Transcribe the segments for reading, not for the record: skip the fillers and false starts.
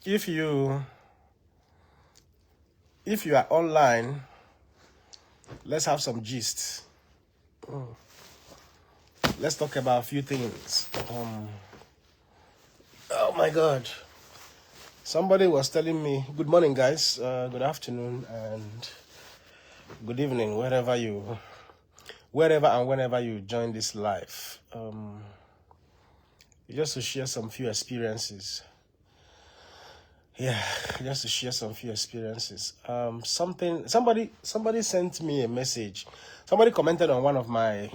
if you are online, let's have some gist. Let's talk about a few things. Oh my God. Somebody was telling me, good morning, guys, good afternoon, and good evening, wherever and whenever you join this live. Just to share some few experiences. Yeah, just to share some few experiences. Somebody sent me a message. Somebody commented on one of my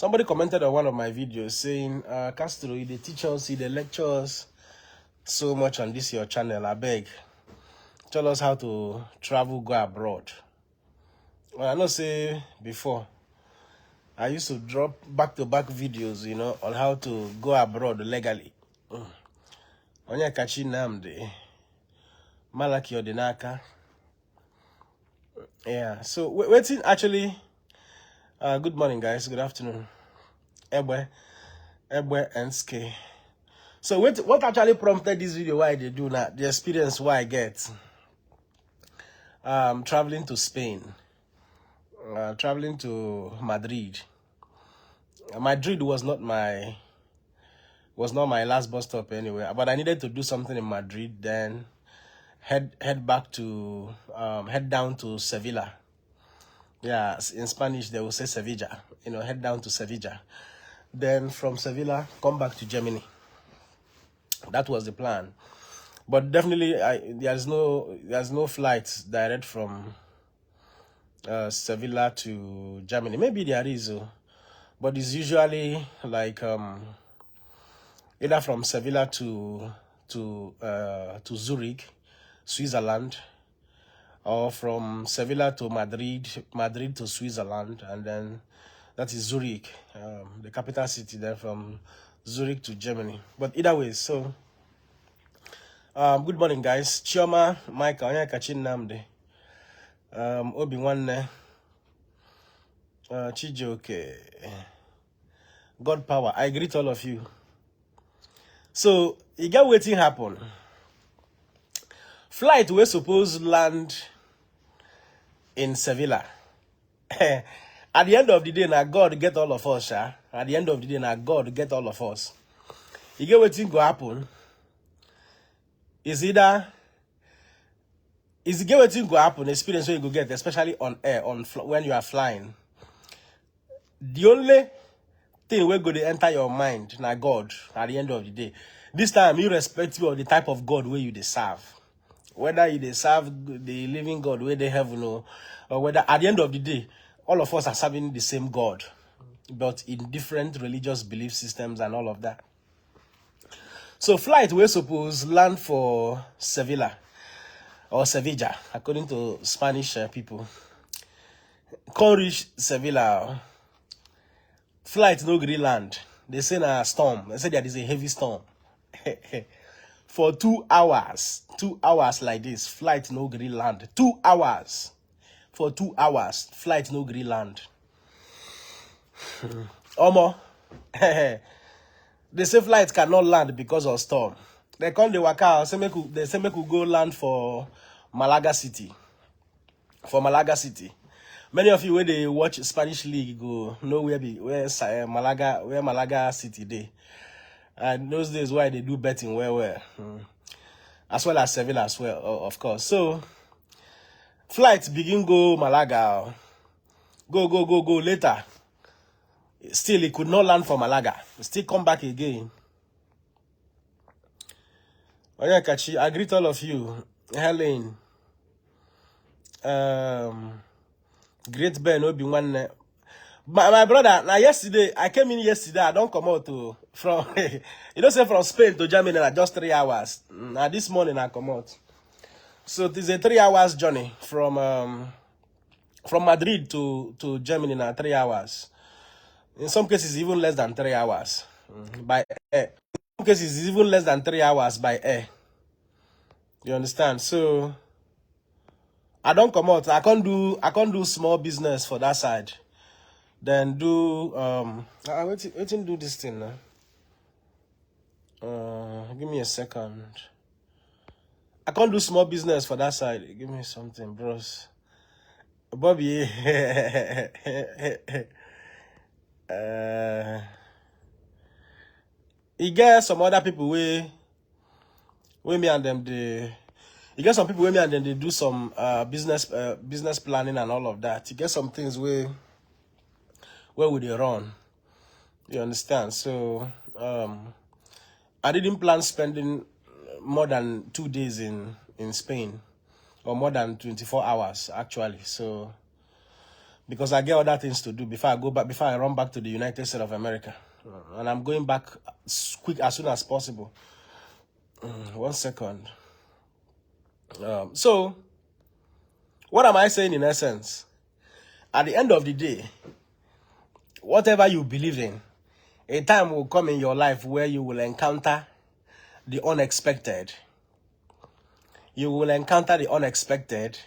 videos saying, Castro, they teach us, they lecture us so much on this your channel. I beg, tell us how to travel, go abroad. Well, I know say before I used to drop back-to-back videos, on how to go abroad legally. Onye kachi Nnamdi, Malaki Odinaka. Yeah, so waiting actually. Good morning, guys. Good afternoon. Ebwe and Sk. So what actually prompted this video? Why they do that? The experience why I get traveling to Spain, traveling to Madrid. Madrid was not my last bus stop anyway, but I needed to do something in Madrid. Then head down to Sevilla. Yeah, in Spanish they will say Sevilla. Head down to Sevilla. Then from Sevilla, come back to Germany. That was the plan. But definitely, there's no flight direct from Sevilla to Germany. Maybe there is, but it's usually like either from Sevilla to Zurich, Switzerland, or from Sevilla to Madrid to Switzerland, and then that is Zurich, the capital city. Then from Zurich to Germany. But either way, so good morning, guys. Chioma, Michael, Onye kachi Nnamdi, Obi Nwanne, Chijioke, God Power. I greet all of you. So you get waiting happen. Flight we're supposed to land in Sevilla. At the end of the day, now God get all of us, At the end of the day, now God get all of us. You get waiting go happen. Is get waiting go happen. Experience where you go get, especially on air, when you are flying. The only thing we're going to enter your mind, now God. At the end of the day, this time irrespective of the type of God where you serve, whether you serve the living God where they have or whether at the end of the day, all of us are serving the same God, but in different religious belief systems and all of that. So flight we're supposed land for Sevilla or Sevilla, according to Spanish people. Can't reach Sevilla. Flight no green land. They say a storm. They say there is a heavy storm. For 2 hours. 2 hours like this. Flight no green land. 2 hours. For 2 hours. Flight no green land. Omo. They say flight cannot land because of storm. They come the waka. They say make we go land for Malaga City. For Malaga City. Many of you when they watch Spanish League go know where Malaga City they. And those days why they do betting well. As well as Sevilla as well, of course. So flights begin go Malaga. Go later. Still it could not land for Malaga. Still come back again. Onyekachi, I greet all of you. Helen. Great Ben Obi Nwanne. My brother, now yesterday, I came in yesterday, I don't come out from, say from Spain to Germany, just 3 hours. Now this morning I come out. So it is a 3 hours journey from Madrid to Germany now, 3 hours. In some cases, even less than 3 hours by air. In some cases, even less than 3 hours by air. You understand? So I don't come out. I can't do small business for that side. Then do wait do this thing now. Give me a second. I can't do small business for that side. Give me something, bros. Bobby. He get some other people where me and them you get some people where me and them they do some business planning and all of that. You get some things where would they run? You understand? So I didn't plan spending more than 2 days in Spain, or more than 24 hours actually. So because I get other things to do before I run back to the United States of America, and I'm going back as soon as possible. 1 second. So what am I saying in essence? At the end of the day, whatever you believe in, a time will come in your life where you will encounter the unexpected. You will encounter the unexpected.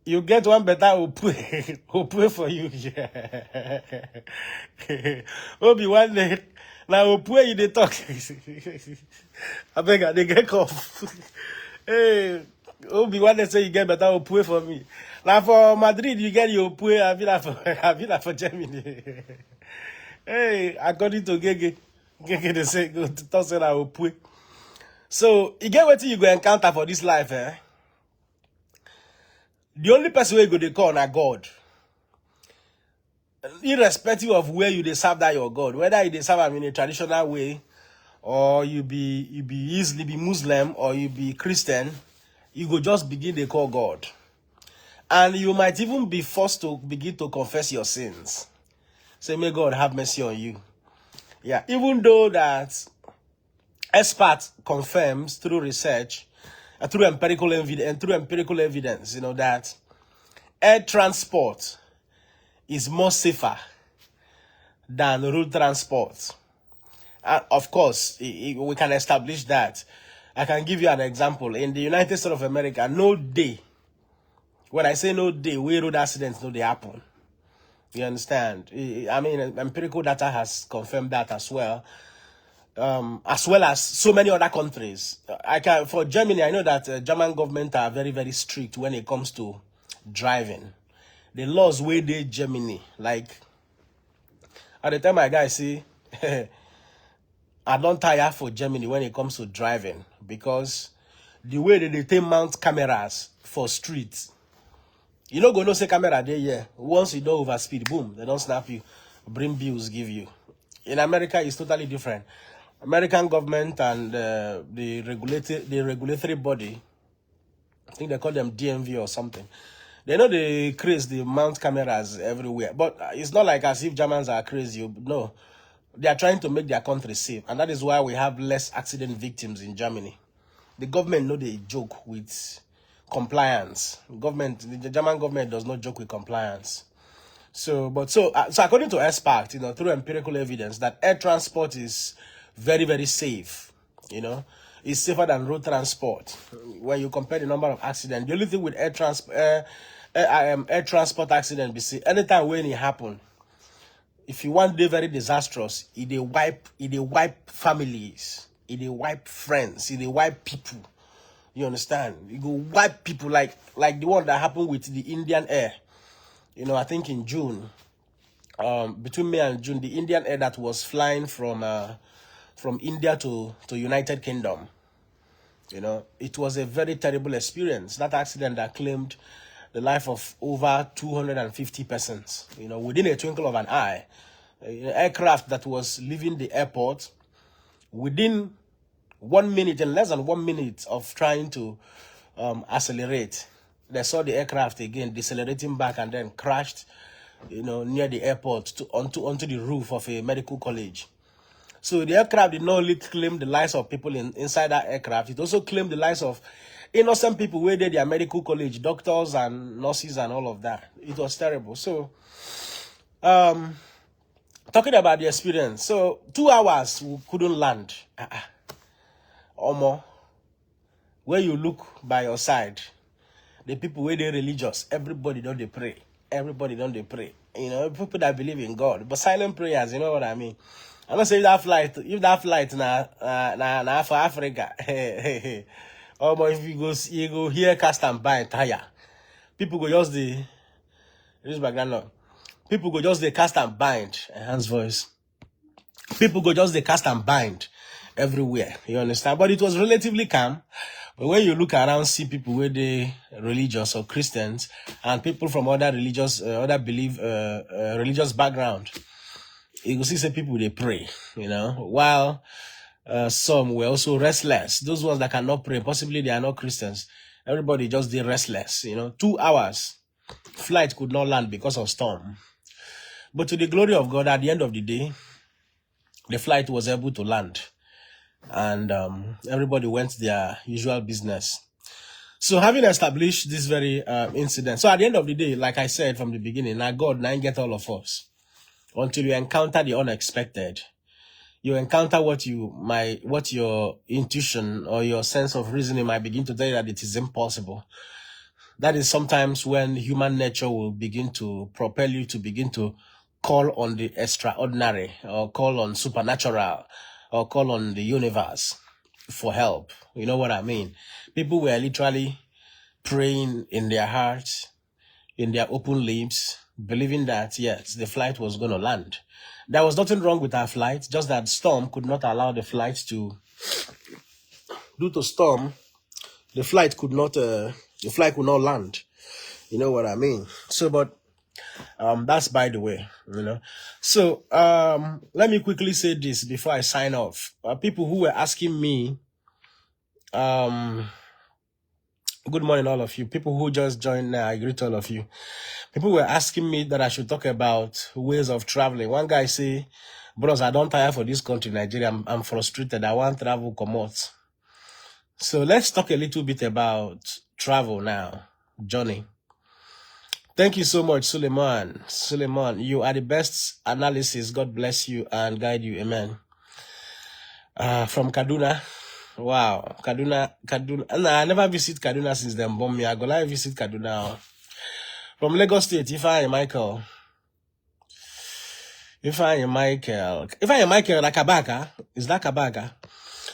You get one better who pray for you. Obi one day, now who pray you they talk. I beg they get off. Hey, Obi one day say you get better who pray for me. Now for Madrid you get your pray. I feel like for Germany. Hey, according to Gege they say go to talk say I will pray. So you get what you go encounter for this life, eh? The only person where you go to call na God. Irrespective of where you dey serve that your God, whether you dey serve him in a traditional way, or you be easily be Muslim, or you be Christian, you go just begin to call God. And you might even be forced to begin to confess your sins. Say, may God have mercy on you. Yeah, even though that expert confirms through research, through empirical evidence, you know, that air transport is more safer than road transport. Of course, we can establish that. I can give you an example. In the United States of America, no day, when I say no day, where road accidents no they happen. You understand? I mean, empirical data has confirmed that as well as so many other countries. For Germany, I know that German government are very, very strict when it comes to driving. The laws where they Germany, like at the time my guy say, I don't tire for Germany when it comes to driving, because the way that they take mount cameras for streets, you know, go no say camera there, yeah. Once you don't overspeed, boom, they don't snap you, bring bills, give you. In America, it's totally different. American government and the regulatory body, I think they call them DMV or something. They know they crazy, the mount cameras everywhere. But it's not like as if Germans are crazy. No, they are trying to make their country safe. And that is why we have less accident victims in Germany. The government know they joke with compliance. The German government does not joke with compliance. So according to experts, you know, through empirical evidence, that air transport is very, very safe. You know, it's safer than road transport. When you compare the number of accidents, the only thing with air transport accident, be see, anytime when it happen, if you want to be very disastrous, it wipe families, it wipe friends, it wipe people. You understand? You go wipe people like the one that happened with the Indian Air. You know, I think in June, between May and June, the Indian Air that was flying from India to United Kingdom. You know, it was a very terrible experience. That accident that claimed the life of over 250 persons. You know, within a twinkle of an eye, an aircraft that was leaving the airport within 1 minute, and less than 1 minute of trying to accelerate, they saw the aircraft again decelerating back and then crashed, you know, near the airport onto the roof of a medical college. So the aircraft did not only claim the lives of people inside that aircraft, it also claimed the lives of innocent people who did their medical college, doctors and nurses and all of that. It was terrible. So talking about the experience, so 2 hours we couldn't land. Or more. When you look by your side, the people where they religious, everybody don't they pray. Everybody don't they pray. You know, people that believe in God. But silent prayers, you know what I mean? I'm not saying if that flight na for Africa. Oh, but if you go here, cast and buy tire. People go just this background now. People go just cast and bind. Enhanced voice. People go just cast and bind everywhere. You understand? But it was relatively calm. But when you look around, see people where they religious or Christians and people from other religious, religious background, you will see people they pray. You know, while some were also restless. Those ones that cannot pray, possibly they are not Christians. Everybody just did restless. You know, 2 hours flight could not land because of storm. But to the glory of God, at the end of the day, the flight was able to land. And everybody went their usual business. So having established this very incident, so at the end of the day, like I said from the beginning, now God now get all of us. Until you encounter the unexpected, you encounter what your intuition or your sense of reasoning might begin to tell you that it is impossible. That is sometimes when human nature will begin to propel you to begin to call on the extraordinary or call on supernatural or call on the universe for help. You know what I mean? People were literally praying in their hearts, in their open lips, believing that, yes, the flight was going to land. There was nothing wrong with our flight, just that storm could not allow the flight to, due to storm, the flight could not land. You know what I mean? So, but that's by the way, you know. So, let me quickly say this before I sign off. People who were asking me, good morning, all of you. People who just joined now, I greet all of you. People were asking me that I should talk about ways of traveling. One guy say, bros, I don't tire for this country, Nigeria. I'm frustrated. I want travel, come out. So let's talk a little bit about travel now, Johnny. Thank you so much, Suleiman. Suleiman, you are the best analysis. God bless you and guide you. Amen. From Kaduna. Wow. Kaduna. Nah, I never visit Kaduna since them bomb me. I go like visit Kaduna. From Lagos State, Ifeanyi Michael, like Kabaka. Is that Kabaka?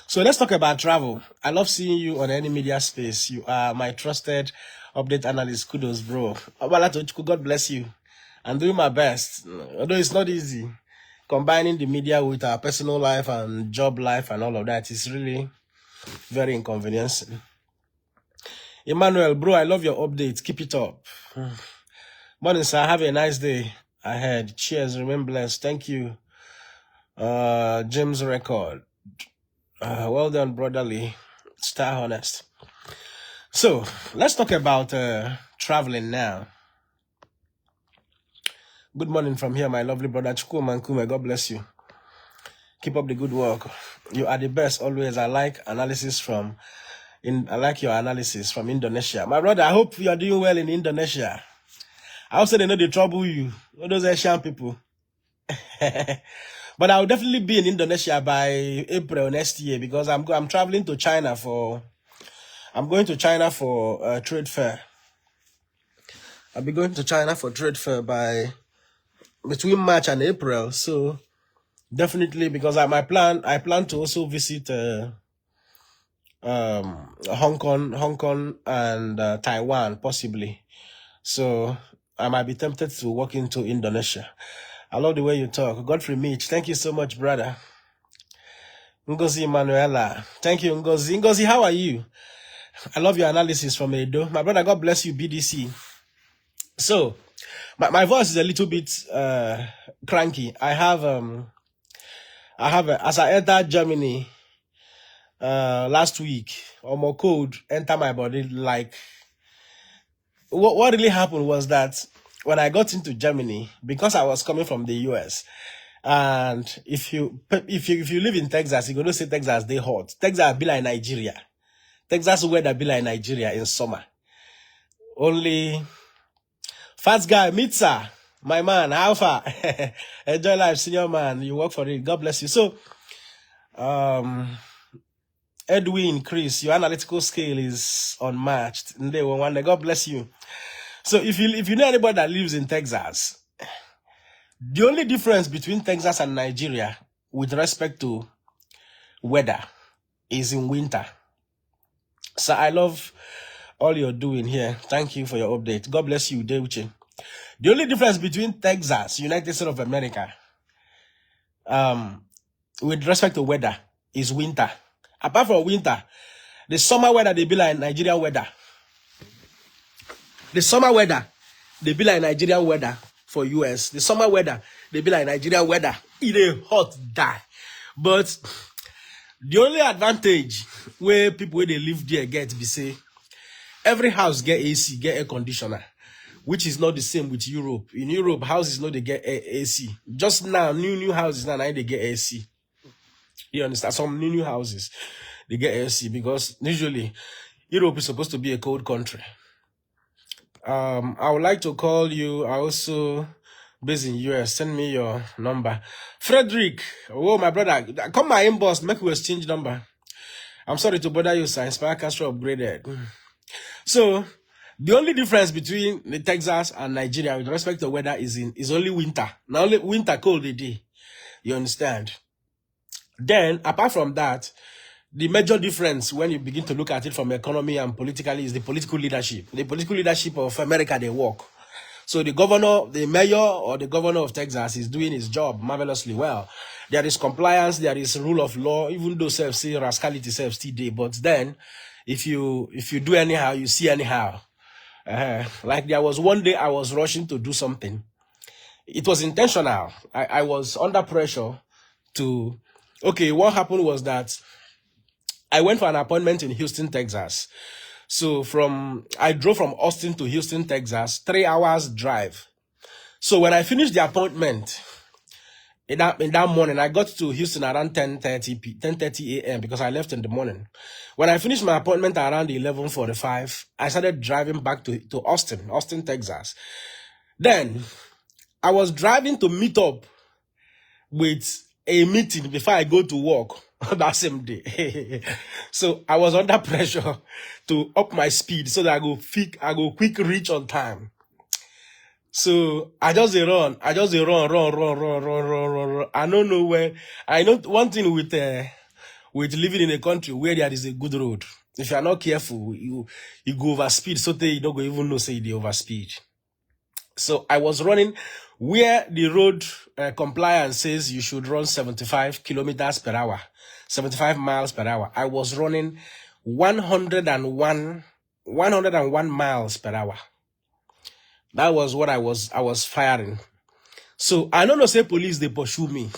So let's talk about travel. I love seeing you on any media space. You are my trusted update analyst. Kudos, bro. God bless you. I'm doing my best. Although it's not easy. Combining the media with our personal life and job life and all of that is really very inconveniencing. Emmanuel, bro, I love your updates. Keep it up. Morning, sir. Have a nice day ahead. Cheers. Remain blessed. Thank you. James Record. Well done, brotherly. Star honest. So let's talk about traveling now. Good morning from here, my lovely brother Chukwu Mankume. God bless you. Keep up the good work. You are the best always. I like your analysis from Indonesia. My brother, I hope you are doing well in Indonesia. I also they know they trouble you. All those Asian people. But I'll definitely be in Indonesia by April next year because I'm traveling to China I'm going to China for a trade fair. I'll be going to China for trade fair between March and April. So definitely because I plan to also visit Hong Kong and Taiwan possibly. So I might be tempted to walk into Indonesia. I love the way you talk. Godfrey Mitch, thank you so much, brother. Ngozi Manuela, thank you, Ngozi. Ngozi, how are you? I love your analysis from Edo. My brother, God bless you, BDC. So, my voice is a little bit cranky. As I entered Germany last week, more cold enter my body. Like, what really happened was that when I got into Germany, because I was coming from the US, and if you live in Texas, you're going to say Texas, they hot. Texas be like Nigeria. Texas weather be like Nigeria in summer. Only fast guy, Mitza, my man, Alpha. Enjoy life, senior man. You work for it. God bless you. So, Edwin, Chris, your analytical scale is unmatched. God bless you. So if you know anybody that lives in Texas, the only difference between Texas and Nigeria with respect to weather is in winter. So I love all you're doing here. Thank you for your update. God bless you, Deuche. The only difference between Texas, United States of America, with respect to weather, is winter. Apart from winter, the summer weather, they be like Nigerian weather. The summer weather, they be like Nigerian weather for US. The summer weather, they be like Nigerian weather. It a hot die. But the only advantage where people where they live there get be say, every house get AC, get air conditioner, which is not the same with Europe. In Europe, houses know they get AC. Just now, new houses now they get AC. You understand? Some new houses, they get AC because usually Europe is supposed to be a cold country. I would like to call you. I also based in US. Send me your number. Frederick. Oh, my brother. Come my inbox. Make we exchange number. I'm sorry to bother you, sir. Inspire Castro upgraded. So, the only difference between the Texas and Nigeria with respect to weather is only winter. Now, only winter cold the day. You understand? Then, apart from that, the major difference when you begin to look at it from economy and politically is the political leadership. The political leadership of America, they work. So the governor, the mayor or the governor of Texas is doing his job marvelously well. There is compliance, there is rule of law, even though self say rascality self still day. But then if you do anyhow, you see anyhow. Like there was one day I was rushing to do something. It was intentional. I was under pressure to, okay, what happened was that I went for an appointment in Houston, Texas. So I drove from Austin to Houston, Texas, 3 hours drive. So when I finished the appointment in that morning, I got to Houston around 10:30 a.m. because I left in the morning. When I finished my appointment around 11:45, I started driving back to Austin, Texas. Then I was driving to meet up with a meeting before I go to work that same day. So I was under pressure to up my speed so that I go quick reach on time. So I just dey run. I don't know where. I know one thing with living in a country where there is a good road. If you are not careful, you go overspeed. So you don't go even know say you overspeed. So I was running where the road compliance says you should run 75 kilometers per hour, 75 miles per hour. I was running 101 miles per hour. That was what I was firing. So I don't know, say police, they pursue me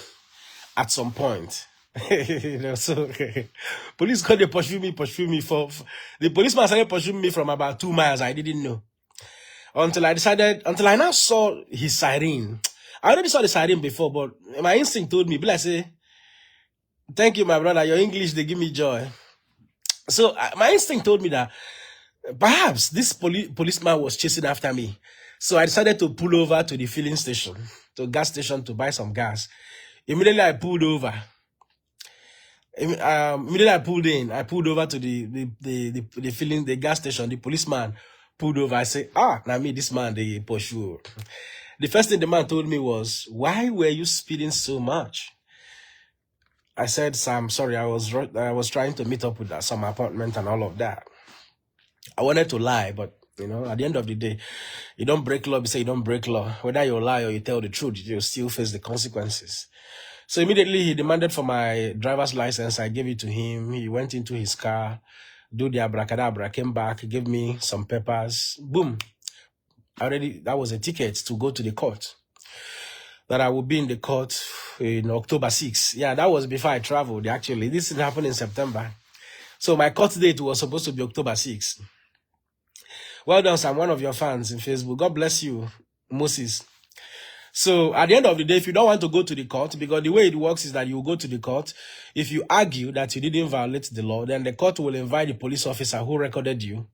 at some point. So police got they pursue me for the policeman started pursuing me from about 2 miles. I didn't know. Until I now saw his siren. I already saw the siren before, but my instinct told me, be like, say, thank you, my brother. Your English, they give me joy. So my instinct told me that perhaps this policeman was chasing after me. So I decided to pull over to the filling station, to a gas station to buy some gas. Immediately I pulled over. Immediately I pulled over to the gas station. The policeman pulled over. I said, now me, this man, they pursue. The first thing the man told me was, why were you speeding so much? I said, Sam, sorry, I was trying to meet up with some appointment and all of that. I wanted to lie, but at the end of the day, you don't break law, you say you don't break law. Whether you lie or you tell the truth, you still face the consequences. So immediately he demanded for my driver's license. I gave it to him. He went into his car, do the abracadabra, came back, gave me some papers. Boom. That was a ticket to go to the court. That I would be in the court in October 6. Yeah, that was before I traveled, actually. This happened in September. So my court date was supposed to be October 6. Well done, Sam, one of your fans in Facebook. God bless you, Moses. So at the end of the day, if you don't want to go to the court, because the way it works is that you go to the court, if you argue that you didn't violate the law, then the court will invite the police officer who recorded you.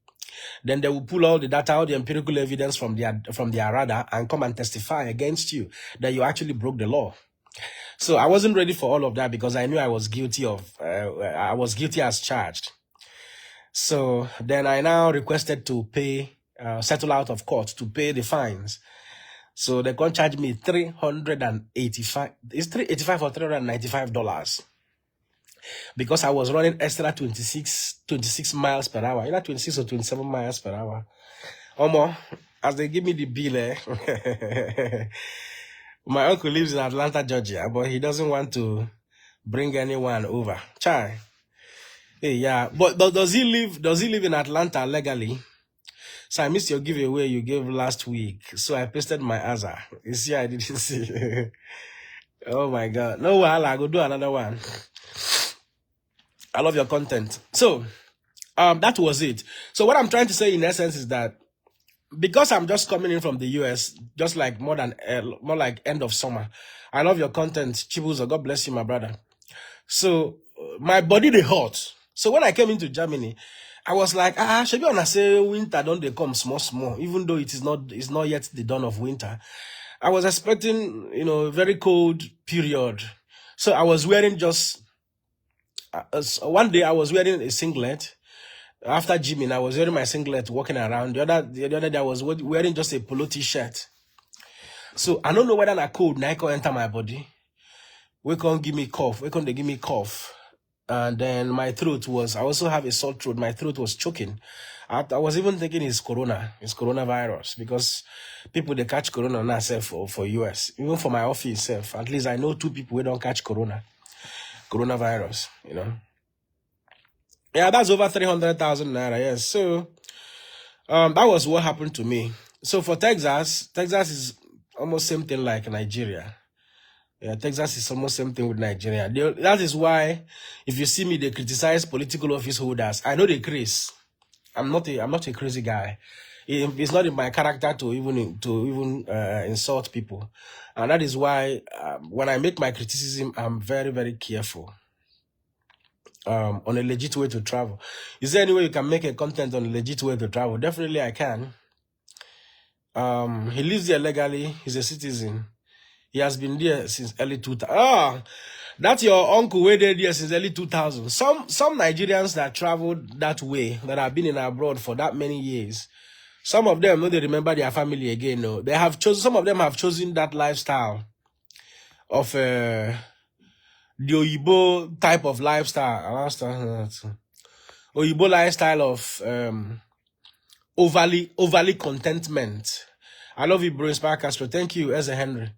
Then they will pull all the data, all the empirical evidence from their radar and come and testify against you that you actually broke the law. So I wasn't ready for all of that because I knew I was guilty as charged. So then I now requested to pay, settle out of court to pay the fines. So they can't charge me 385. It's 385 or $395 because I was running extra 26 miles per hour, either 26 or 27 miles per hour. Omo, as they give me the bill, my uncle lives in Atlanta, Georgia, but he doesn't want to bring anyone over. Chai. Hey, yeah. But does he live in Atlanta legally? So I missed your giveaway you gave last week. So I pasted my answer. You see, I didn't see. Oh my God. No, I'll go do another one. I love your content. So, that was it. So what I'm trying to say in essence is that because I'm just coming in from the US, just like more like end of summer. I love your content, Chibuzo. God bless you, my brother. So my body they hot. So when I came into Germany, I was like, should be on say winter don't they come small, even though it's not yet the dawn of winter. I was expecting, a very cold period. So I was wearing just one day I was wearing a singlet. After gymming, I was wearing my singlet walking around. The other day I was wearing just a polo t-shirt. So I don't know whether that cold now can enter my body. We can't give me cough. They give me cough. And then my throat I also have a sore throat. My throat was choking. I was even thinking it's coronavirus, because people, they catch corona now for US. Even for my office self, at least I know 2 people who don't catch coronavirus, Yeah, that's over 300,000 naira, yes. So, that was what happened to me. So for Texas is almost same thing like Nigeria. Yeah, Texas is almost same thing with Nigeria. That is why, if you see me, they criticize political office holders. I know they crazy. I'm not a crazy guy. It's not in my character to even insult people, and that is why when I make my criticism, I'm very, very careful. On a legit way to travel. Is there any way you can make a content on a legit way to travel? Definitely, I can. He lives there legally. He's a citizen. He has been there since early 2000. That's your uncle who did there since early 2000. Some Nigerians that traveled that way, that have been in abroad for that many years, some of them, no, they remember their family again. No, some of them have chosen that lifestyle of the Oyibo type of lifestyle. Oyibo lifestyle of overly contentment. I love you, bro. Inspire Castro. Thank you, Ezra Henry.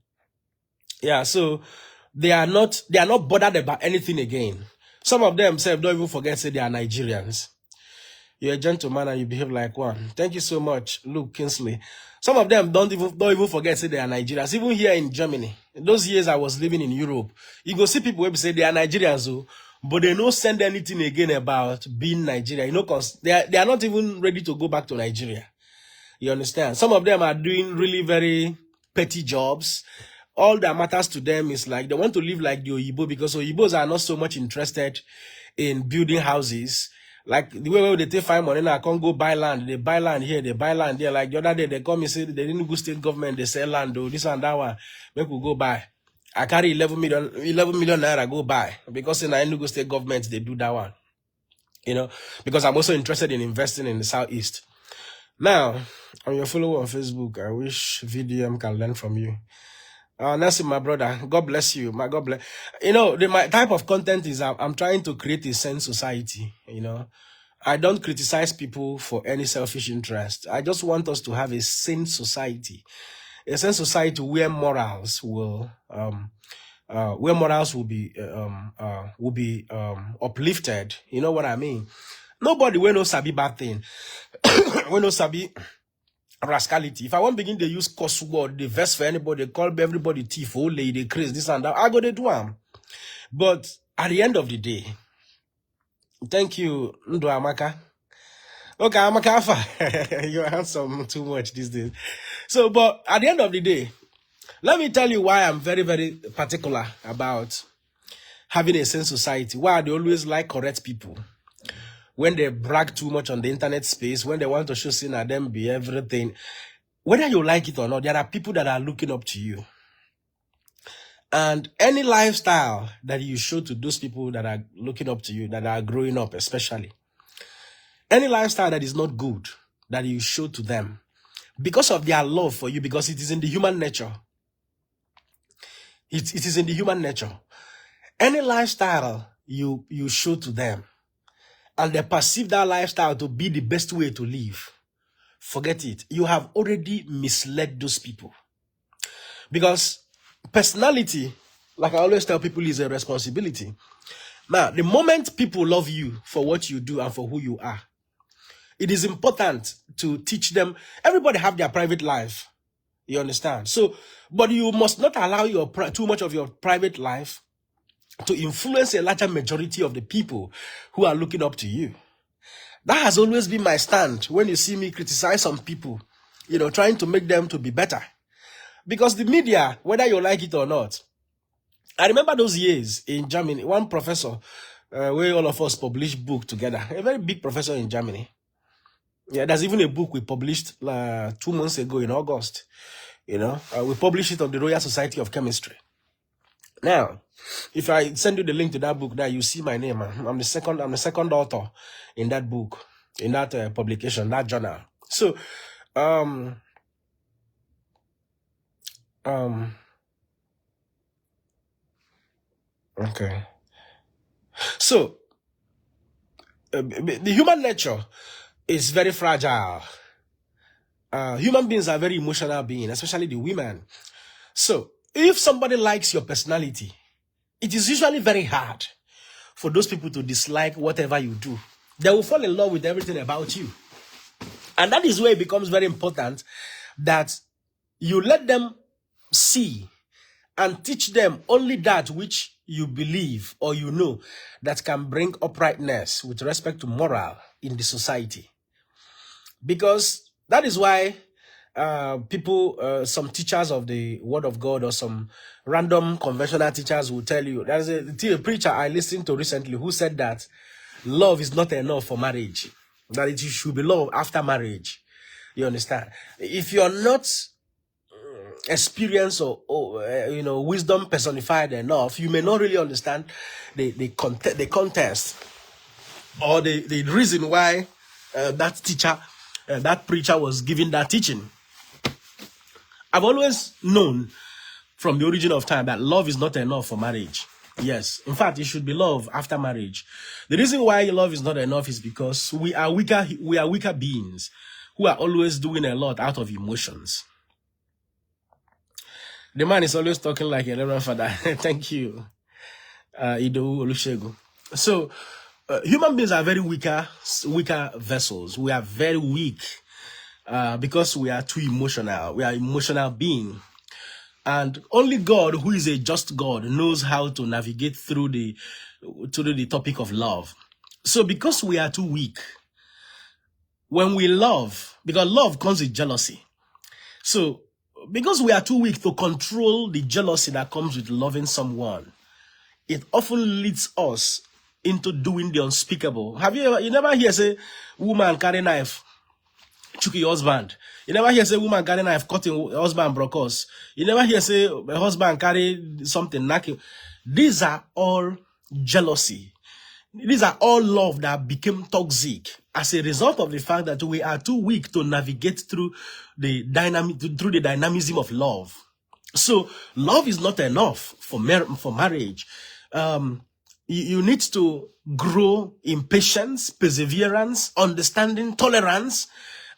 Yeah, so they are not bothered about anything again. Some of them don't even forget say they are Nigerians. You're a gentleman and you behave like one. Thank you so much, Luke Kinsley. Some of them don't even forget say they are Nigerians. Even here in Germany, in those years I was living in Europe, you go see people who say they are Nigerians, but they don't send anything again about being Nigerian. Cause they are not even ready to go back to Nigeria. You understand? Some of them are doing really very petty jobs. All that matters to them is like they want to live like the Oyibo, because Oyibos are not so much interested in building houses. Like the way they take find money now, I can't go buy land. They buy land here, they buy land there. Like the other day, they come and say they didn't go state government, they sell land, though, this and that one. Make we go buy. I carry 11 million naira go buy, because in Enugu state government, they do that one. Because I'm also interested in investing in the Southeast. Now, I'm your follower on Facebook. I wish VDM can learn from you. Nelson, my brother, God bless you. My God bless. My type of content is I'm trying to create a sane society. I don't criticize people for any selfish interest. I just want us to have a sane society, where morals will be uplifted. You know what I mean? Nobody will no sabi bad thing. We no sabi rascality. If I want to begin to use cuss word, the verse for anybody, they call everybody thief, old lady, crazy, this and that, I go to do them. But at the end of the day, thank you, Ndu Amaka. Okay, Amaka Alpha. You're handsome too much these days. So, but at the end of the day, let me tell you why I'm very, very particular about having a sane society. Why they always like correct people. When they brag too much on the internet space, when they want to show sin at them be everything, whether you like it or not, there are people that are looking up to you. And any lifestyle that you show to those people that are looking up to you, that are growing up especially, any lifestyle that is not good, that you show to them, because of their love for you, because it is in the human nature. It is in the human nature. Any lifestyle you show to them, and they perceive that lifestyle to be the best way to live, forget it. You have already misled those people. Because personality, like I always tell people, is a responsibility. Now, the moment people love you for what you do and for who you are, it is important to teach them. Everybody have their private life. You understand? So, but you must not allow too much of your private life to influence a larger majority of the people who are looking up to you. That has always been my stand when you see me criticize some people, trying to make them to be better. Because the media, whether you like it or not, I remember those years in Germany, one professor, where all of us published book together, a very big professor in Germany. Yeah, there's even a book we published 2 months ago in August. We published it on the Royal Society of Chemistry. Now, if I send you the link to that book, you see my name. I'm the second author in that book, in that publication, that journal. So, okay. So, the human nature is very fragile. Human beings are very emotional beings, especially the women. So, if somebody likes your personality, it is usually very hard for those people to dislike whatever you do. They will fall in love with everything about you. And that is where it becomes very important that you let them see and teach them only that which you believe or that can bring uprightness with respect to moral in the society. Because that is why people, some teachers of the Word of God or some random conventional teachers will tell you, there's a preacher I listened to recently who said that love is not enough for marriage, that it should be love after marriage. You understand? If you're not experienced or wisdom personified enough, you may not really understand the context or the reason why that teacher, that preacher was giving that teaching. I've always known from the origin of time that love is not enough for marriage. Yes. In fact, it should be love after marriage. The reason why love is not enough is because we are weaker beings who are always doing a lot out of emotions. The man is always talking like a reverend father. Thank you, Ido Olusegun. So, human beings are very weaker vessels. We are very weak because we are too emotional. We are emotional beings. And only God, who is a just God, knows how to navigate through the topic of love. So because we are too weak, when we love, because love comes with jealousy. So because we are too weak to control the jealousy that comes with loving someone, it often leads us into doing the unspeakable. You never hear say, woman carry knife, choke your husband. You never hear say woman carry knife cutting husband brokos. You never hear say a husband carry something knacking. These are all jealousy. These are all love that became toxic as a result of the fact that we are too weak to navigate through the dynamism of love. So love is not enough for marriage. You need to grow in patience, perseverance, understanding, tolerance.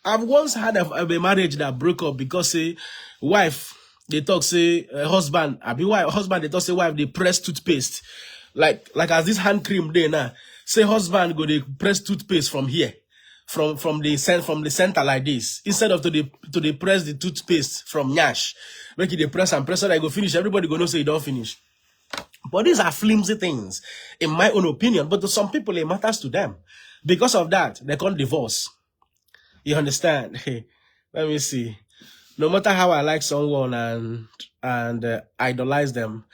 I've once had a marriage that broke up because a wife, they talk say husband, they talk say wife, they press toothpaste. Like as this hand cream there now, say husband go they press toothpaste from here, from the center like this, instead of to the press the toothpaste from Nyash. Make it they press and press so that I go finish. Everybody go know say you don't finish. But these are flimsy things, in my own opinion. But to some people, it matters to them. Because of that, they can't divorce. You understand? Let me see. No matter how I like someone and idolize them,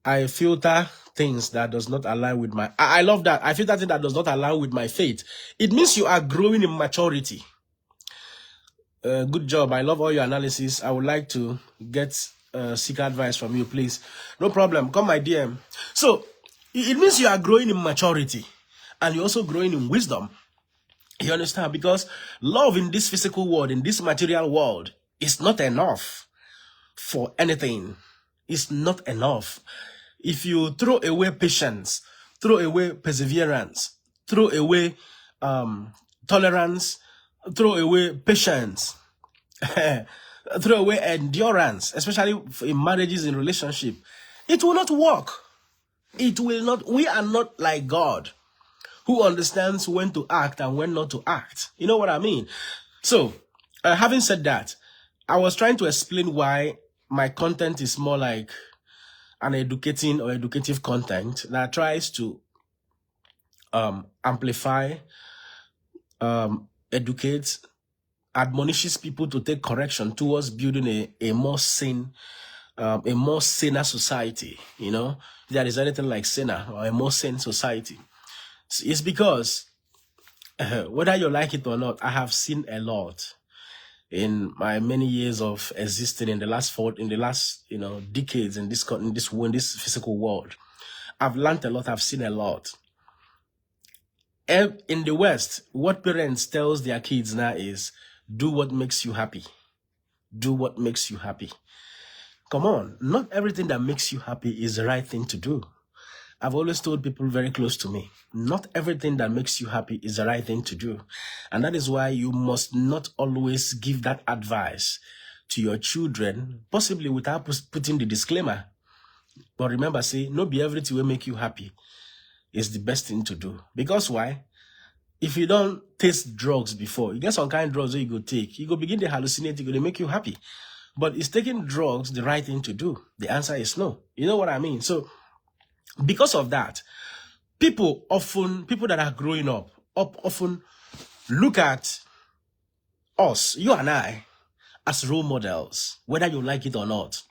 I filter things that does not align with my... I love that. I filter things that does not align with my faith. It means you are growing in maturity. Good job. I love all your analysis. I would like to get seek advice from you, please. No problem. Come my DM. So, it means you are growing in maturity. And you're also growing in wisdom. You understand? Because love in this physical world, in this material world, is not enough for anything. It's not enough. If you throw away patience, throw away perseverance, throw away tolerance, throw away patience, throw away endurance, especially in marriages, in relationship, it will not work. It will not. We are not like God, who understands when to act and when not to act. You know what I mean? So, having said that, I was trying to explain why my content is more like an educating or educative content that tries to amplify, educate, admonishes people to take correction towards building a more sane, a more saner society. You know, if there is anything like saner or a more sane society, it's because whether you like it or not, I have seen a lot in my many years of existing in the last decades in this physical world. I've learned a lot. I've seen a lot. In the West, what parents tells their kids now is, do what makes you happy. Do what makes you happy. Come on, not everything that makes you happy is the right thing to do. I've always told people very close to me, not everything that makes you happy is the right thing to do. And that is why you must not always give that advice to your children, possibly without putting the disclaimer. But remember, say, no be everything will make you happy is the best thing to do. Because why? If you don't taste drugs before, you get some kind of drugs that you go take, you go begin to hallucinate, it will make you happy. But is taking drugs the right thing to do? The answer is no. You know what I mean? So, because of that, people that are growing up often look at us, you and I, as role models, whether you like it or not.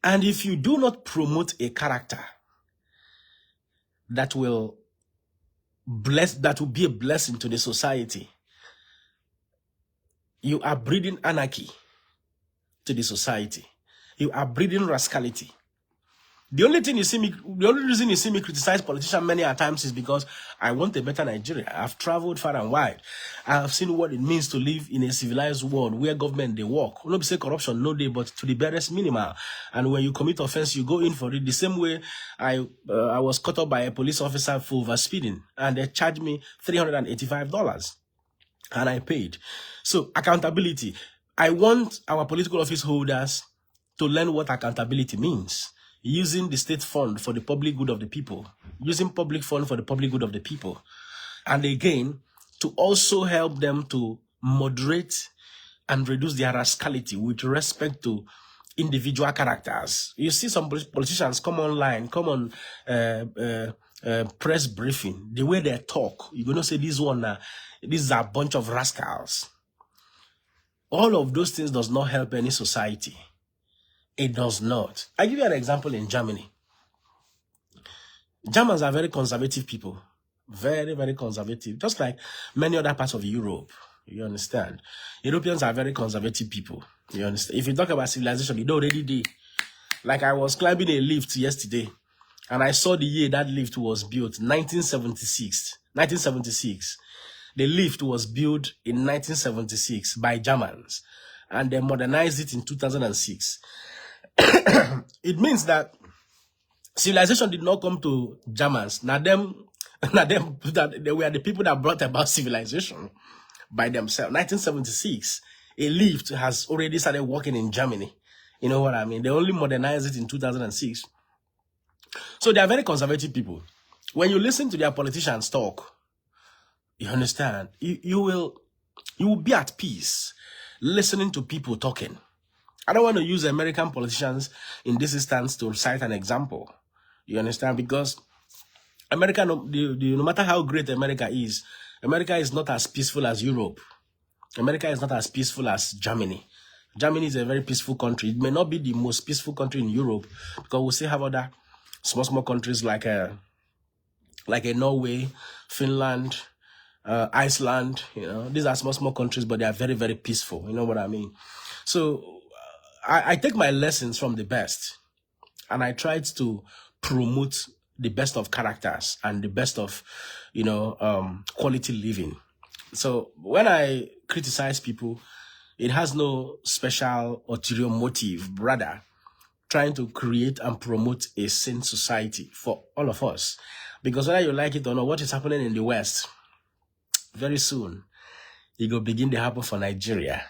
And if you do not promote a character that will be a blessing to the society, you are breeding anarchy to the society. You are breeding rascality. The only reason you see me criticize politicians many a times is because I want a better Nigeria. I've traveled far and wide. I have seen what it means to live in a civilized world where government they work. Not say corruption, no day, but to the barest minimal. And when you commit offense, you go in for it. The same way I was caught up by a police officer for overspeeding, and they charged me $385, and I paid. So accountability. I want our political office holders to learn what accountability means. Using the state fund for the public good of the people, using public fund for the public good of the people. And again, to also help them to moderate and reduce their rascality with respect to individual characters. You see some politicians come online, come on press briefing, the way they talk, you're going to say these are a bunch of rascals. All of those things does not help any society. It does not. I give you an example in Germany. Germans are very conservative people. Very, very conservative. Just like many other parts of Europe. You understand? Europeans are very conservative people. You understand? If you talk about civilization, you don't already do. Like I was climbing a lift yesterday, and I saw the year that lift was built, 1976. 1976. The lift was built in 1976 by Germans, and they modernized it in 2006. It means that civilization did not come to Germans. Now that they were the people that brought about civilization by themselves. 1976, a lift has already started working in Germany. You know what I mean? They only modernized it in 2006. So they are very conservative people. When you listen to their politicians talk, you understand, you will be at peace listening to people talking. I don't want to use American politicians in this instance to cite an example. You understand? Because America, no matter how great America is not as peaceful as Europe. America is not as peaceful as Germany. Germany is a very peaceful country. It may not be the most peaceful country in Europe, because we still have other small countries like a Norway, Finland, Iceland. You know, these are small countries, but they are very, very peaceful. You know what I mean? So I take my lessons from the best, and I tried to promote the best of characters and the best of, quality living. So when I criticize people, it has no special ulterior motive, rather trying to create and promote a sane society for all of us. Because whether you like it or not, what is happening in the West, very soon, it will begin to happen for Nigeria.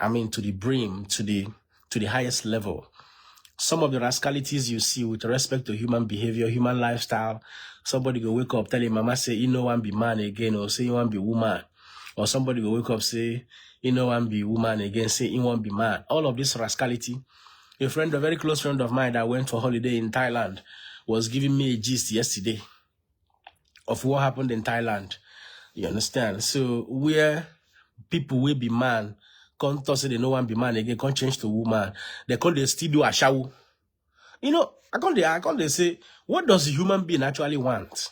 I mean, to the brim, to the highest level. Some of the rascalities you see with respect to human behavior, human lifestyle, somebody go wake up, tell him, mama say, you know, one be man again, or say, you want be woman. Or somebody go wake up, say, you know, one be woman again, say, you want be man. All of this rascality. A very close friend of mine that went for holiday in Thailand was giving me a gist yesterday of what happened in Thailand. You understand? So where people will be man, can't say they no one be man again, can't change to woman. They can't they still do a shower. You know, I can't they say, what does a human being actually want?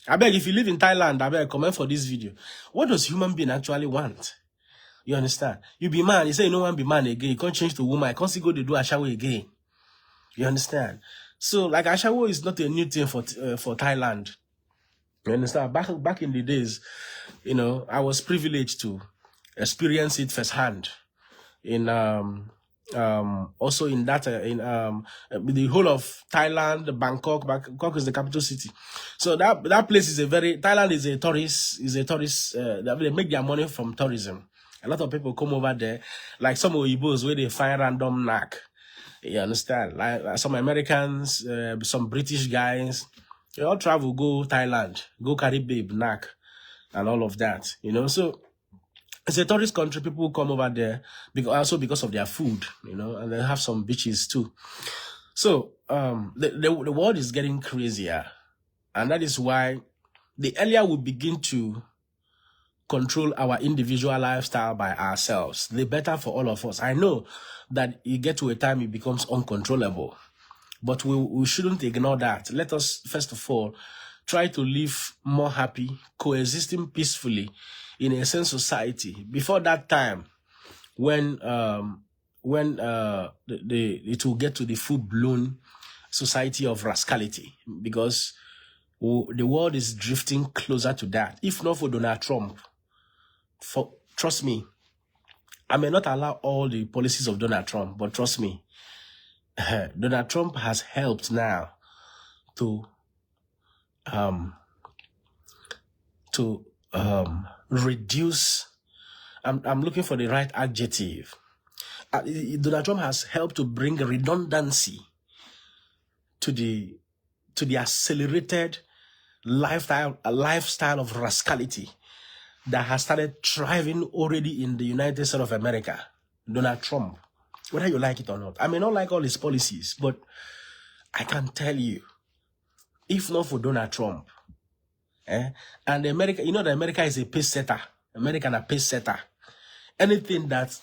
I beg, if you live in Thailand, I beg, comment for this video. What does human being actually want? You understand? You be man, you say you no one be man again, you can't change to woman, you can't still go to do a shower again. You understand? So, like, Ashawo is not a new thing for Thailand. You understand? Back in the days, you know, I was privileged to experience it firsthand. In also in that the whole of Thailand, Bangkok is the capital city. So that place is Thailand is a tourist. They make their money from tourism. A lot of people come over there, like some Oyibos where they find random knack. You understand? Like some Americans, some British guys, they all travel, go Thailand, go Caribbean, knack, and all of that. You know, so it's a tourist country. People come over there because of their food, you know, and they have some beaches too. So the world is getting crazier, and that is why the earlier we begin to control our individual lifestyle by ourselves, the better for all of us. I know that you get to a time it becomes uncontrollable, but we shouldn't ignore that. Let us, first of all, try to live more happy, coexisting peacefully in a sane society. Before that time, when it will get to the full-blown society of rascality, because the world is drifting closer to that. If not for Donald Trump, trust me, I may not allow all the policies of Donald Trump, but trust me, Donald Trump has helped now to reduce. I'm looking for the right adjective. Donald Trump has helped to bring redundancy to the accelerated lifestyle of rascality that has started thriving already in the United States of America. Donald Trump, whether you like it or not. I may not like all his policies, but I can tell you, if not for Donald Trump, and America, you know that America is a pace setter. America is a pace setter. Anything that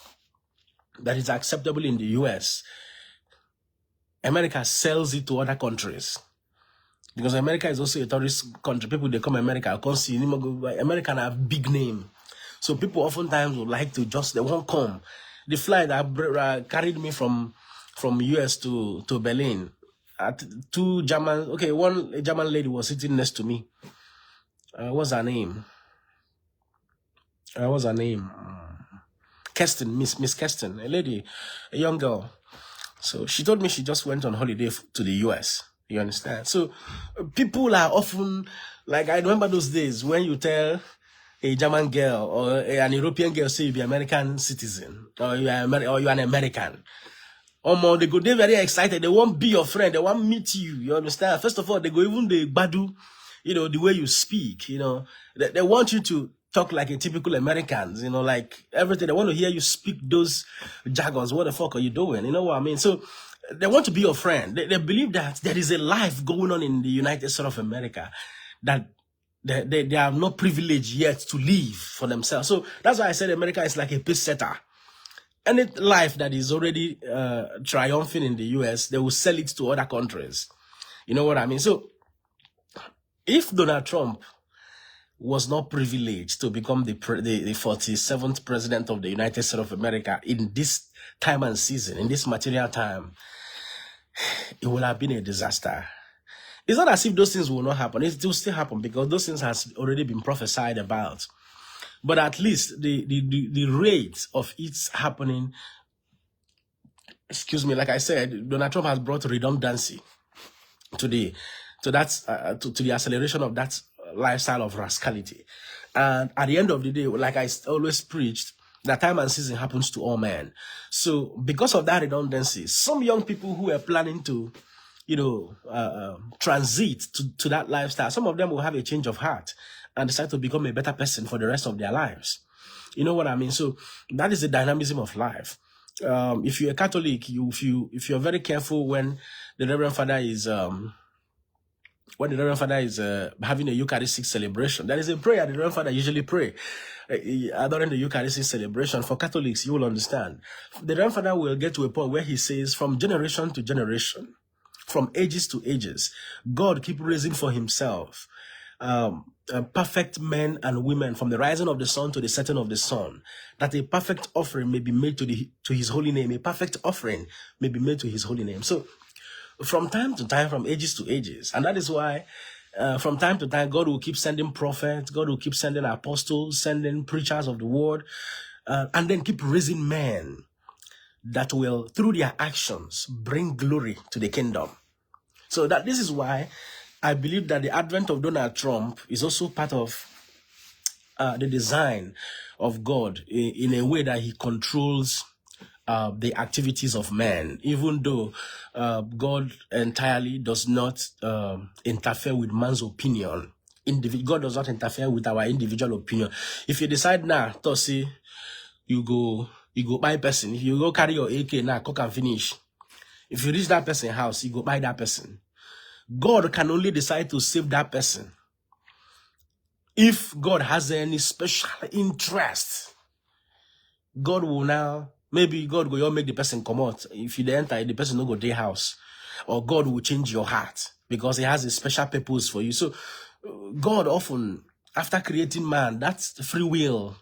is acceptable in the US, America sells it to other countries. Because America is also a tourist country. People, they come America, can't see America have a big name. So people oftentimes would like to they won't come. The flight that carried me from US to Berlin, two German, a German lady was sitting next to me. What's her name? Kirsten, Miss Kirsten, a lady, a young girl. So she told me she just went on holiday to the US. You understand? So people are often, like, I remember those days when you tell a German girl or an European girl, say you be American citizen, or you're an American. Or they go, they're very excited. They won't be your friend. They won't meet you. You understand? First of all, they go even the badu, you know, the way you speak, you know. They want you to talk like a typical Americans, you know, like everything. They want to hear you speak those jargons. What the fuck are you doing? You know what I mean? So they want to be your friend. They believe that there is a life going on in the United States of America that they are not privileged yet to live for themselves. So that's why I said America is like a pace setter. Any life that is already triumphing in the US, they will sell it to other countries. You know what I mean? So if Donald Trump was not privileged to become the 47th president of the United States of America in this time and season, in this material time, it would have been a disaster. It's not as if those things will not happen. It will still happen because those things has already been prophesied about. But at least the rate of its happening, excuse me, like I said, Donald Trump has brought redundancy to the acceleration of that lifestyle of rascality. And at the end of the day, like I always preached, that time and season happens to all men. So because of that redundancy, some young people who are planning to, transit to that lifestyle, some of them will have a change of heart and decide to become a better person for the rest of their lives. You know what I mean? So that is the dynamism of life. If you're a Catholic, if you're very careful when the Reverend Father is having a Eucharistic celebration, there is a prayer the Reverend Father usually pray during the Eucharistic celebration. For Catholics, you will understand. The Reverend Father will get to a point where he says, from generation to generation, from ages to ages, God keep raising for himself perfect men and women from the rising of the sun to the setting of the sun, that a perfect offering may be made to his holy name. A perfect offering may be made to his holy name. So from time to time, from ages to ages, and that is why from time to time, God will keep sending prophets, God will keep sending apostles, sending preachers of the word, and then keep raising men that will, through their actions, bring glory to the kingdom. So that this is why I believe that the advent of Donald Trump is also part of the design of God in a way that he controls the activities of man, even though God entirely does not interfere with man's opinion. God does not interfere with our individual opinion. If you decide now, to see, you go buy person. If you go carry your AK now, cook and finish. If you reach that person's house, you go buy that person. God can only decide to save that person if God has any special interest. God will now, maybe God will make the person come out. If you enter, the person will go to their house. Or God will change your heart because he has a special purpose for you. So God often, after creating man, that's free will.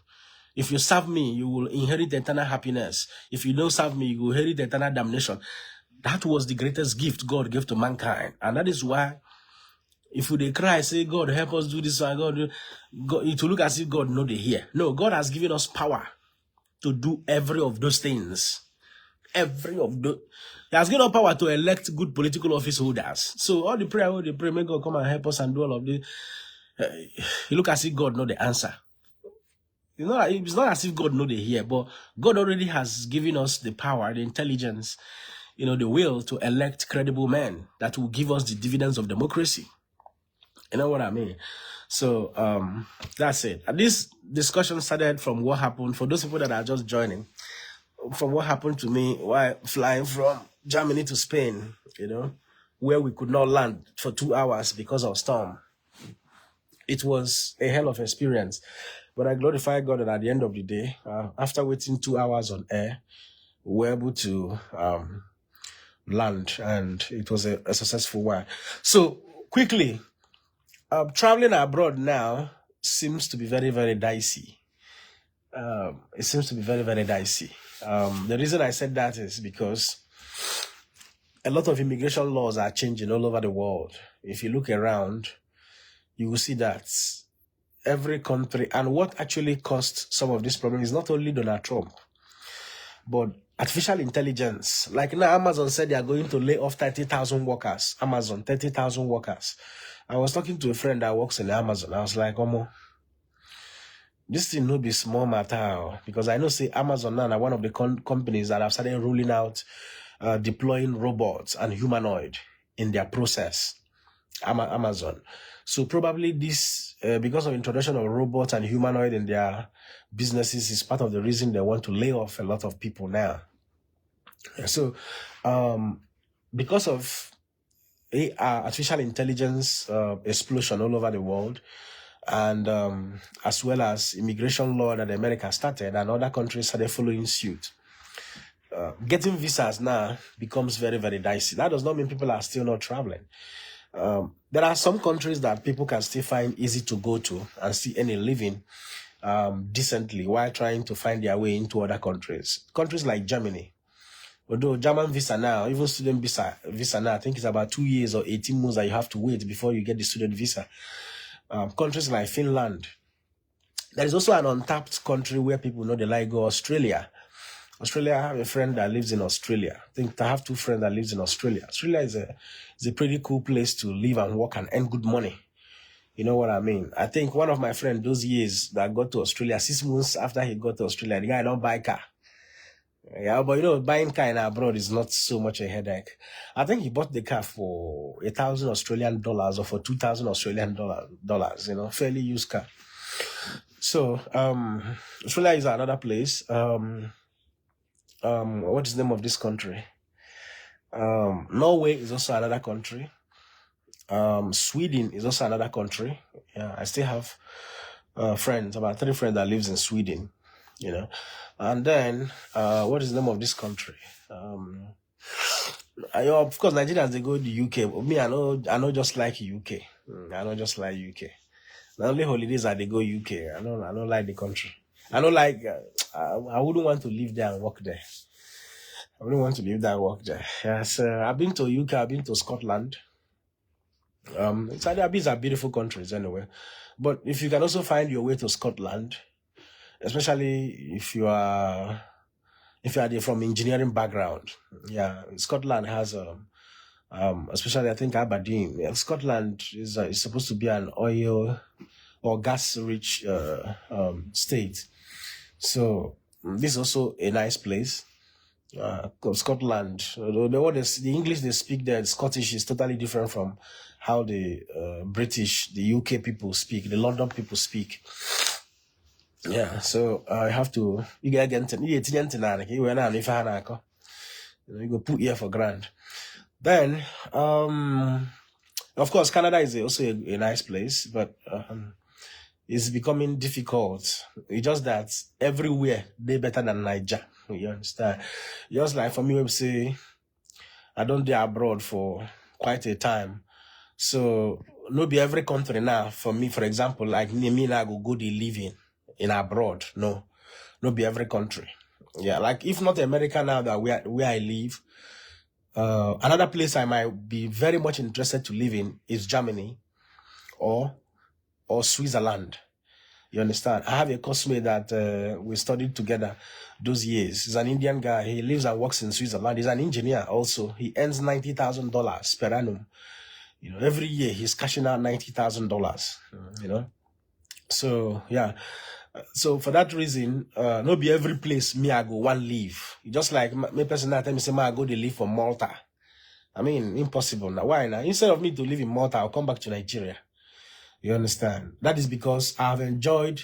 If you serve me, you will inherit eternal happiness. If you don't serve me, you will inherit eternal damnation. That was the greatest gift God gave to mankind. And that is why, if they cry, say, God, help us do this, and God, it will look as if God know they hear. No, God has given us power to do every of those things. He has given us power to elect good political office holders. So all the prayer they pray, may God come and help us and do all of this. You look as if God know the answer. It's not as if God know they hear, but God already has given us the power, the intelligence, the will to elect credible men that will give us the dividends of democracy. You know what I mean? So that's it. And this discussion started from what happened, for those people that are just joining, from what happened to me while flying from Germany to Spain, where we could not land for 2 hours because of storm. It was a hell of an experience. But I glorify God that at the end of the day, after waiting 2 hours on air, we were able to land, and it was a successful one. So quickly, traveling abroad now seems to be very, very dicey. It seems to be very, very dicey. The reason I said that is because a lot of immigration laws are changing all over the world. If you look around, you will see that every country, and what actually caused some of this problem is not only Donald Trump, but artificial intelligence. Like now, Amazon said they are going to lay off 30,000 workers. Amazon, 30,000 workers. I was talking to a friend that works in Amazon. I was like, this thing no be small matter, because I know, say, Amazon now are one of the companies that have started rolling out, deploying robots and humanoid in their process. Amazon. So probably this, because of introduction of robots and humanoid in their businesses, is part of the reason they want to lay off a lot of people now. So, because of artificial intelligence explosion all over the world, and as well as immigration law that America started and other countries started following suit, getting visas now becomes very, very dicey. That does not mean people are still not traveling. There are some countries that people can still find easy to go to and see any living decently while trying to find their way into other countries. Countries like Germany, although German visa now, even student visa now, I think it's about 2 years or 18 months that you have to wait before you get the student visa. Countries like Finland, There is also an untapped country where people know they like go, Australia. Australia, I have a friend that lives in Australia. I think I have two friends that lives in Australia. Australia is a pretty cool place to live and work and earn good money. You know what I mean? I think one of my friends those years that got to Australia, 6 months after he got to Australia, the guy don't buy car. Yeah, but you know, buying car in abroad is not so much a headache. I think he bought the car for 1,000 Australian dollars or for 2,000 Australian dollars, you know, fairly used car. So, Australia is another place. What is the name of this country? Norway is also another country. Sweden is also another country. Yeah, I still have friends, about 3 friends that lives in Sweden, you know. And then, what is the name of this country? Of course, Nigerians, they go to the UK. But me, I know just like UK. I know just like UK. The only holidays that they go UK. I don't like the country. I don't like, I wouldn't want to live there and work there. I wouldn't want to live there and work there. Yes, I've been to UK, I've been to Scotland. These are beautiful countries anyway. But if you can also find your way to Scotland, especially if you are from engineering background, yeah, Scotland has especially I think Aberdeen. Yeah, Scotland is supposed to be an oil or gas rich state. So this is also a nice place. Scotland, the English they speak there, the Scottish is totally different from how the British, the UK people speak, the London people speak. Yeah, so I have to you get you go put here for grand. Then of course Canada is also a nice place, but it's becoming difficult. It's just that everywhere they better than Niger. You understand? Just like for me, we say I don't do abroad for quite a time. So no be every country now. For me, for example, like me now go the living in abroad. No be every country. Yeah, like if not America now that where I live, another place I might be very much interested to live in is Germany or Switzerland. You understand? I have a classmate that we studied together those years. He's an Indian guy. He lives and works in Switzerland. He's an engineer also. He earns $90,000 per annum. You know, every year he's cashing out $90,000. You know, so yeah. So for that reason, no be every place me I go one leave. Just like me person that tell me say I go to live for Malta. I mean, impossible now. Why now? Instead of me to live in Malta, I'll come back to Nigeria. You understand? That is because I've enjoyed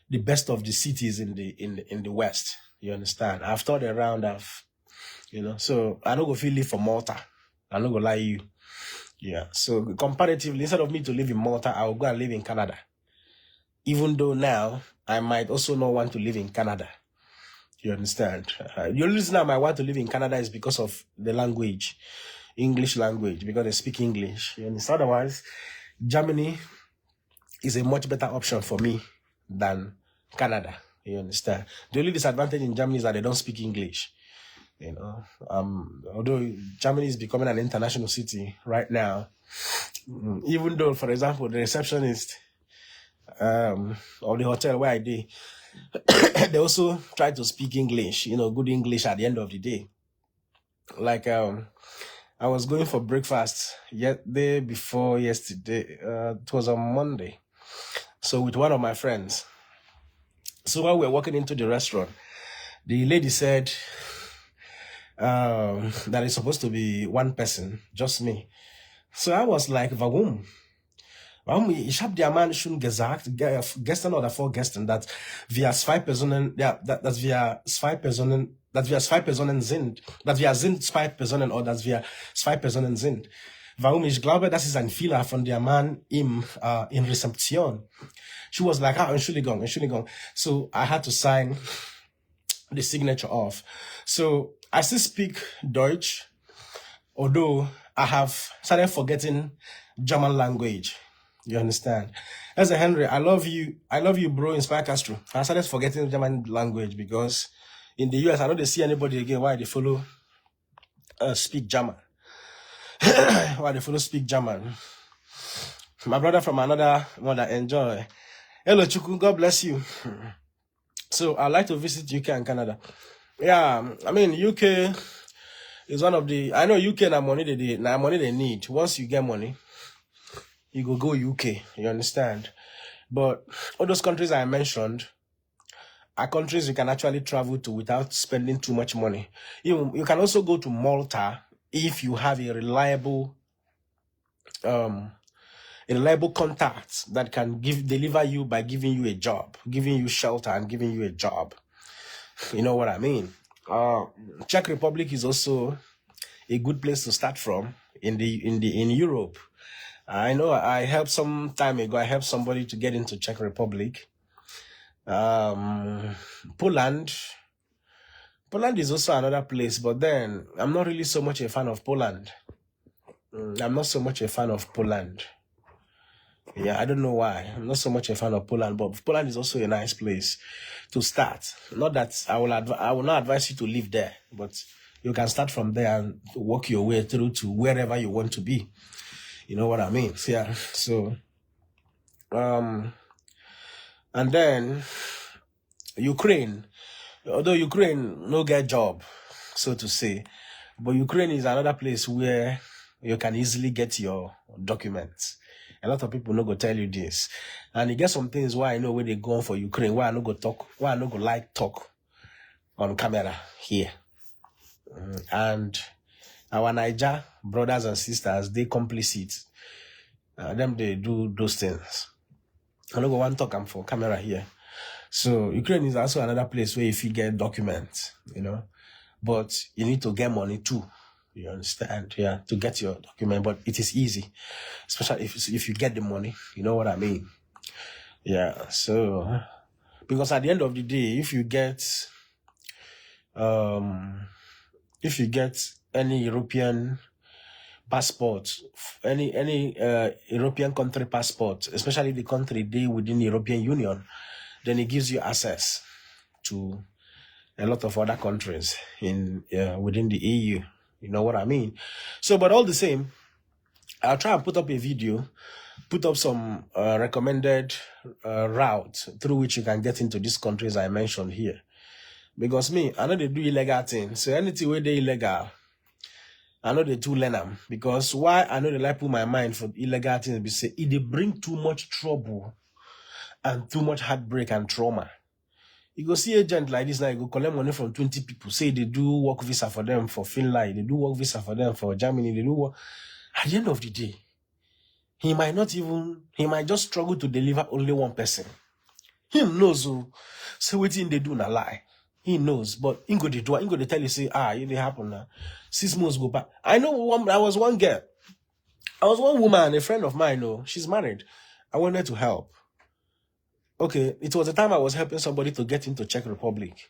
the best of the cities in the West. You understand? I've toured around. So I don't go feel live for Malta. I'm not gonna lie you. Yeah. So comparatively, instead of me to live in Malta, I will go and live in Canada. Even though now I might also not want to live in Canada. You understand? The only reason I might want to live in Canada is because of the language, English language, because they speak English. You understand? Otherwise, Germany is a much better option for me than Canada. You understand? The only disadvantage in Germany is that they don't speak English. You know, although Germany is becoming an international city right now, even though, for example, the receptionist of the hotel where I did, they also try to speak English, you know, good English at the end of the day. Like, I was going for breakfast day before yesterday. It was on Monday. So with one of my friends. So while we were walking into the restaurant, the lady said that it's supposed to be one person, just me. So I was like, warum? Ich habe der Mann schon gesagt, gestern oder vorgestern, dass wir zwei Personen, ja, dass wir zwei Personen sind, dass wir sind zwei Personen oder dass wir zwei Personen sind. Warum? Ich glaube, das ist ein Fehler von der Mann in Rezeption. She was like, Entschuldigung. So I had to sign the signature off. So I still speak Deutsch, although I have started forgetting German language. You understand? As a Henry, I love you, bro, Inspire Castro. I started forgetting German language because in the US, I don't see anybody again why they follow speak German. Why they follow speak German. My brother from another one that enjoy. Hello, Chuku. God bless you. So I'd like to visit UK and Canada. Yeah, I mean UK is one of the. I know UK na money they need. Once you get money, you go UK. You understand? But all those countries I mentioned are countries you can actually travel to without spending too much money. You can also go to Malta if you have a reliable contact that can deliver you by giving you a job, giving you shelter and giving you a job. You know what I mean? Czech Republic is also a good place to start from in Europe. I know I helped some time ago. I helped somebody to get into Czech Republic. Poland is also another place, but then I'm not really so much a fan of Poland. I'm not so much a fan of Poland. Yeah, I don't know why. I'm not so much a fan of Poland, but Poland is also a nice place to start. Not that I will not advise you to live there, but you can start from there and work your way through to wherever you want to be. You know what I mean? Yeah. So, and then Ukraine. Although Ukraine no get job, so to say, but Ukraine is another place where you can easily get your documents. A lot of people no go tell you this, and you get some things why I know where they go on for Ukraine. Why I no go like talk on camera here, and our Niger brothers and sisters they complicit. Them they do those things. I no go want talk for camera here. So Ukraine is also another place where if you get documents, you know, but you need to get money too. You understand? Yeah, to get your document, but it is easy, especially if you get the money. You know what I mean? Yeah. So because at the end of the day, if you get any European passport, any European country passport, especially the country they within the European Union, then it gives you access to a lot of other countries in within the EU. You know what I mean? So, but all the same, I'll try and put up a video, put up some recommended routes through which you can get into these countries I mentioned here. Because me, I know they do illegal things. So anything where they illegal, I know they do learn them. Because why I know they like put my mind for illegal things, be say it they bring too much trouble and too much heartbreak and trauma. You go see agent like this now, you go collect money from 20 people. Say they do work visa for them for Finland, they do work visa for them for Germany, they do work. At the end of the day, he might just struggle to deliver only one person. He knows, so what they do na lie. He knows, but he go they tell you, say, it happen now. 6 months go back. I was one girl. I was one woman, a friend of mine, she's married. I wanted to help. Okay, it was the time I was helping somebody to get into Czech Republic.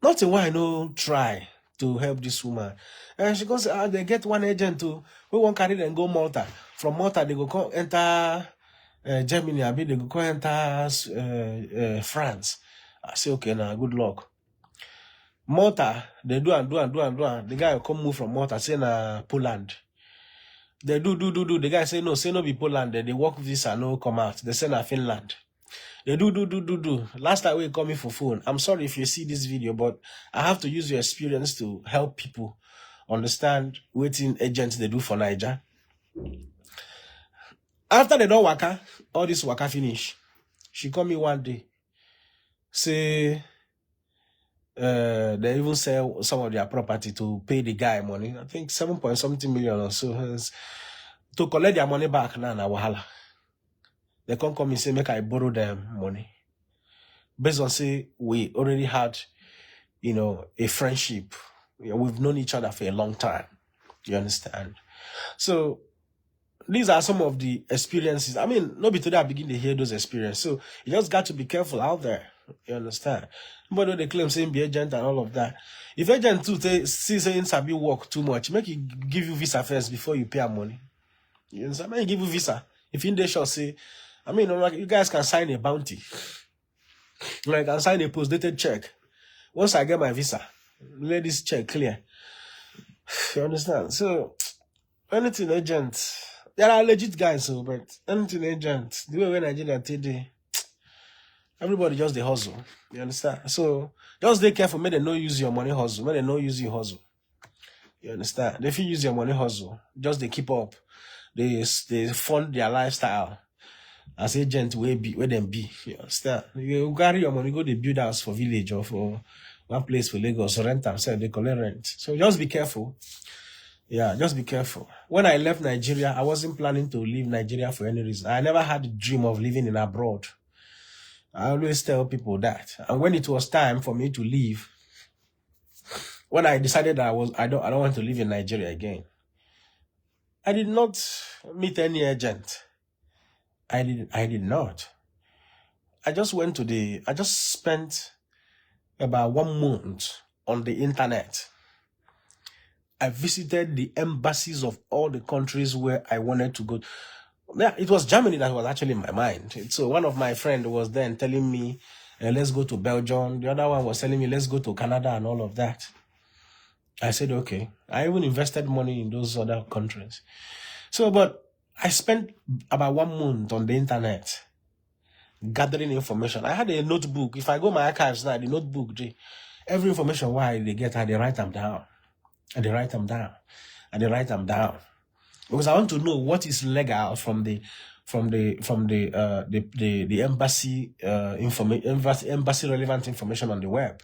Not a while I know try to help this woman. And she goes, they get one agent to, we won't carry them go Malta. From Malta, they go come enter Germany, I mean, they go come enter France. I say, okay, now, good luck. Malta, they do and do. The guy will come move from Malta, say, Poland. They do. The guy say no be Poland. They work visa, no come out. They say Finland. They do. Last time we call me for phone. I'm sorry if you see this video, but I have to use your experience to help people understand what agents they do for Niger. After they don't waka, all this waka finish. She called me one day. Say they even sell some of their property to pay the guy money. I think 7.something million or so. To collect their money back now, wahala. They can't come and say, make I borrow them money. Based on say, we already had, a friendship. We've known each other for a long time. You understand? So, these are some of the experiences. I mean, nobody today I begin to hear those experiences. So, you just got to be careful out there. You understand? But they claim saying be agent and all of that. If agent too see saying Sabi work too much, make it give you visa first before you pay money. You understand? Make give you visa. If in the shall say, you guys can sign a bounty. I can sign a post-dated check. Once I get my visa, let this check clear. You understand? So, anything agent, There are legit guys, so but anything agent, the way when Nigeria today, everybody just the hustle. You understand? So just be careful, may they no use your money hustle, may they no use your hustle. You understand? If you use your money hustle, just they keep up. They fund their lifestyle as agent where them be. You understand? You carry your money, go to build house for village or for one place for Lagos, rent and sell, they collect rent. So just be careful. Yeah, just be careful. When I left Nigeria, I wasn't planning to leave Nigeria for any reason. I never had a dream of living in abroad. I always tell people that. And when it was time for me to leave, when I decided that I don't want to live in Nigeria again, I did not meet any agent. I did not. I just spent about 1 month on the internet. I visited the embassies of all the countries where I wanted to go. Yeah, it was Germany that was actually in my mind. So one of my friends was then telling me, let's go to Belgium. The other one was telling me, let's go to Canada and all of that. I said, okay. I even invested money in those other countries. So, but I spent about 1 month on the internet gathering information. I had a notebook. If I go my archives now, the notebook, every information why they get, I they write them down. And they write them down. And they write them down. Because I want to know what is legal from the embassy embassy relevant information on the web.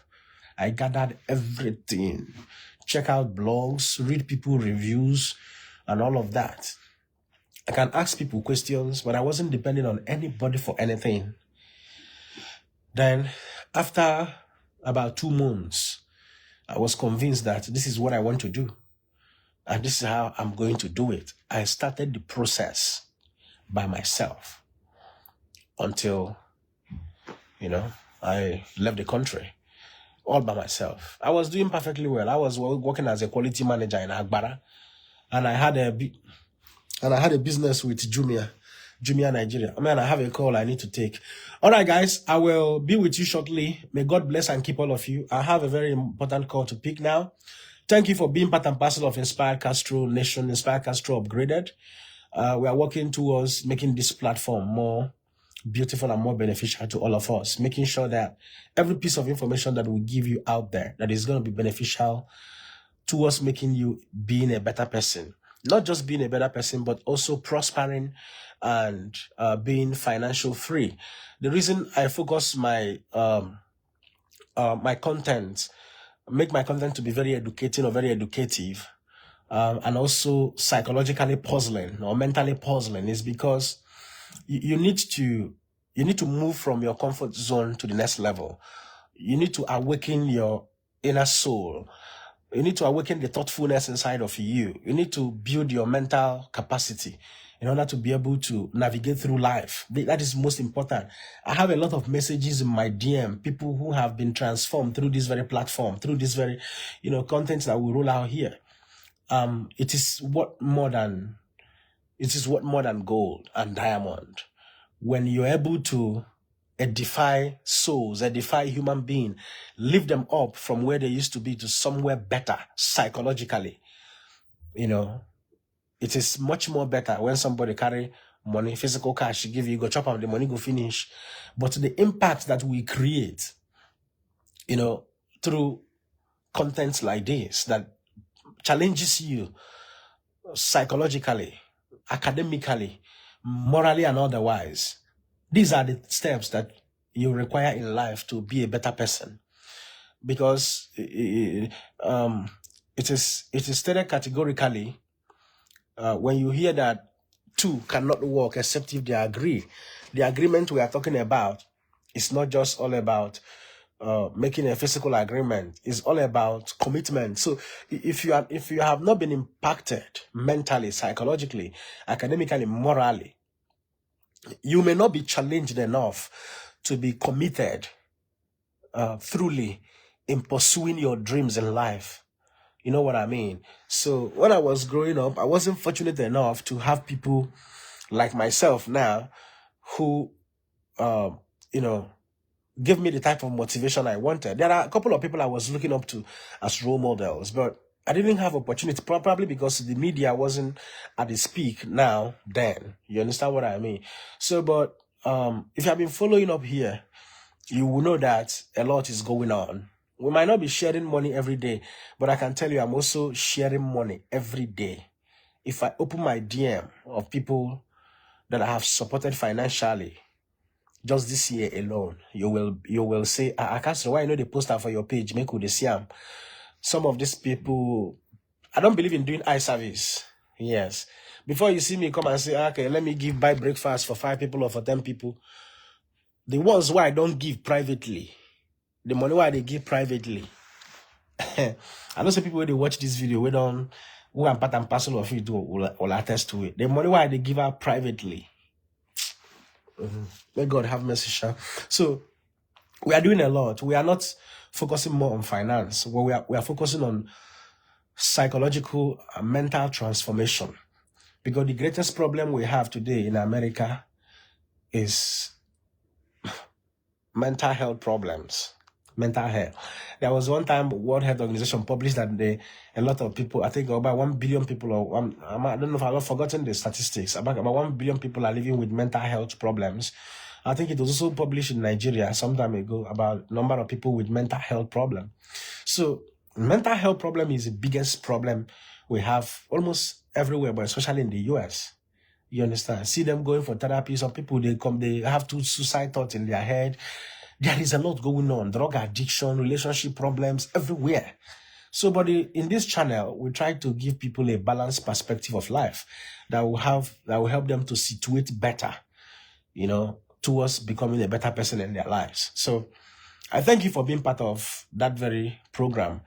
I gathered everything. Check out blogs, read people reviews, and all of that. I can ask people questions, but I wasn't depending on anybody for anything. Then, after about 2 months, I was convinced that this is what I want to do. And this is how I'm going to do it. I started the process by myself until, I left the country all by myself. I was doing perfectly well. I was working as a quality manager in Agbara, and I had a business with Jumia Nigeria. I have a call I need to take. All right, guys, I will be with you shortly. May God bless and keep all of you. I have a very important call to pick now. Thank you for being part and parcel of Inspired Castro Nation, Inspired Castro Upgraded. We are working towards making this platform more beautiful and more beneficial to all of us, making sure that every piece of information that we give you out there that is going to be beneficial towards making you being a better person. Not just being a better person, but also prospering and being financial free. The reason I focus my my content, make my content to be very educating or very educative, and also psychologically puzzling or mentally puzzling is because you need to move from your comfort zone to the next level. You need to awaken your inner soul. You need to awaken the thoughtfulness inside of you. You need to build your mental capacity in order to be able to navigate through life. That is most important. I have a lot of messages in my DM, people who have been transformed through this very platform, through this very, content that we roll out here. It is what more than gold and diamond when you're able to edify souls, edify human beings, lift them up from where they used to be to somewhere better psychologically. It is much more better when somebody carry money, physical cash, give you, go chop and the money go finish. But the impact that we create, through contents like this that challenges you psychologically, academically, morally, and otherwise. These are the steps that you require in life to be a better person. Because it is stated categorically when you hear that two cannot work except if they agree. The agreement we are talking about is not just all about making a physical agreement. It's all about commitment. So if you have not been impacted mentally, psychologically, academically, morally, you may not be challenged enough to be committed truly in pursuing your dreams in life. You know what I mean? So when I was growing up, I wasn't fortunate enough to have people like myself now who, give me the type of motivation I wanted. There are a couple of people I was looking up to as role models, but I didn't have opportunity, probably because the media wasn't at its peak now, then. You understand what I mean? So, but if you have been following up here, you will know that a lot is going on. We might not be sharing money every day, but I can tell you I'm also sharing money every day. If I open my DM of people that I have supported financially, just this year alone, you will say, I can't say why you know the poster for your page, make with the Siam. Some of these people, I don't believe in doing eye service. Yes. Before you see me come and say, okay, let me buy breakfast for 5 people or for 10 people. The ones why I don't give privately, the money why they give privately. I know some people when they watch this video, who are part and parcel of it will attest to it. The money why they give out privately. May God have mercy, Sha. So we are doing a lot. We are not focusing more on finance. Well, we are focusing on psychological and mental transformation. Because the greatest problem we have today in America is mental health problems. Mental health. There was one time World Health Organization published that a lot of people, I think about 1 billion people, or I don't know if I've forgotten the statistics, about 1 billion people are living with mental health problems. I think it was also published in Nigeria some time ago about number of people with mental health problem. So mental health problem is the biggest problem we have almost everywhere, but especially in the US. You understand? See them going for therapy. Some people, they have suicide thoughts in their head. There is a lot going on. Drug addiction, relationship problems, everywhere. So, but in this channel, we try to give people a balanced perspective of life that will help them to situate better, towards becoming a better person in their lives. So, I thank you for being part of that very program.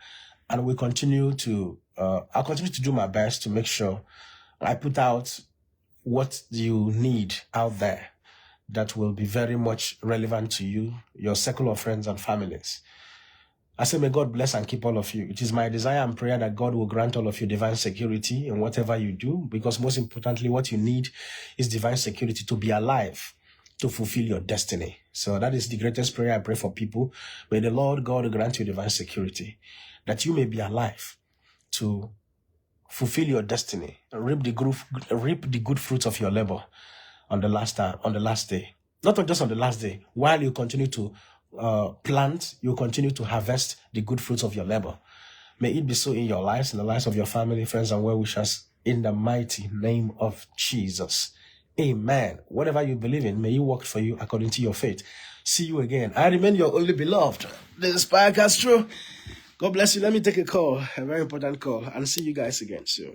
And I'll continue to do my best to make sure I put out what you need out there that will be very much relevant to you, your circle of friends and families. I say, may God bless and keep all of you. It is my desire and prayer that God will grant all of you divine security in whatever you do, because most importantly, what you need is divine security to be alive, to fulfill your destiny. So that is the greatest prayer I pray for people. May the Lord God grant you divine security, that you may be alive to fulfill your destiny, reap the good fruits of your labor on the last day. Not just on the last day. While you continue to plant, you continue to harvest the good fruits of your labor. May it be so in your lives, in the lives of your family, friends, and well-wishers, in the mighty name of Jesus. Amen. Whatever you believe in, may it work for you according to your faith. See you again. I remain your only beloved. This is Spy Castro. God bless you. Let me take a call, a very important call, and see you guys again soon.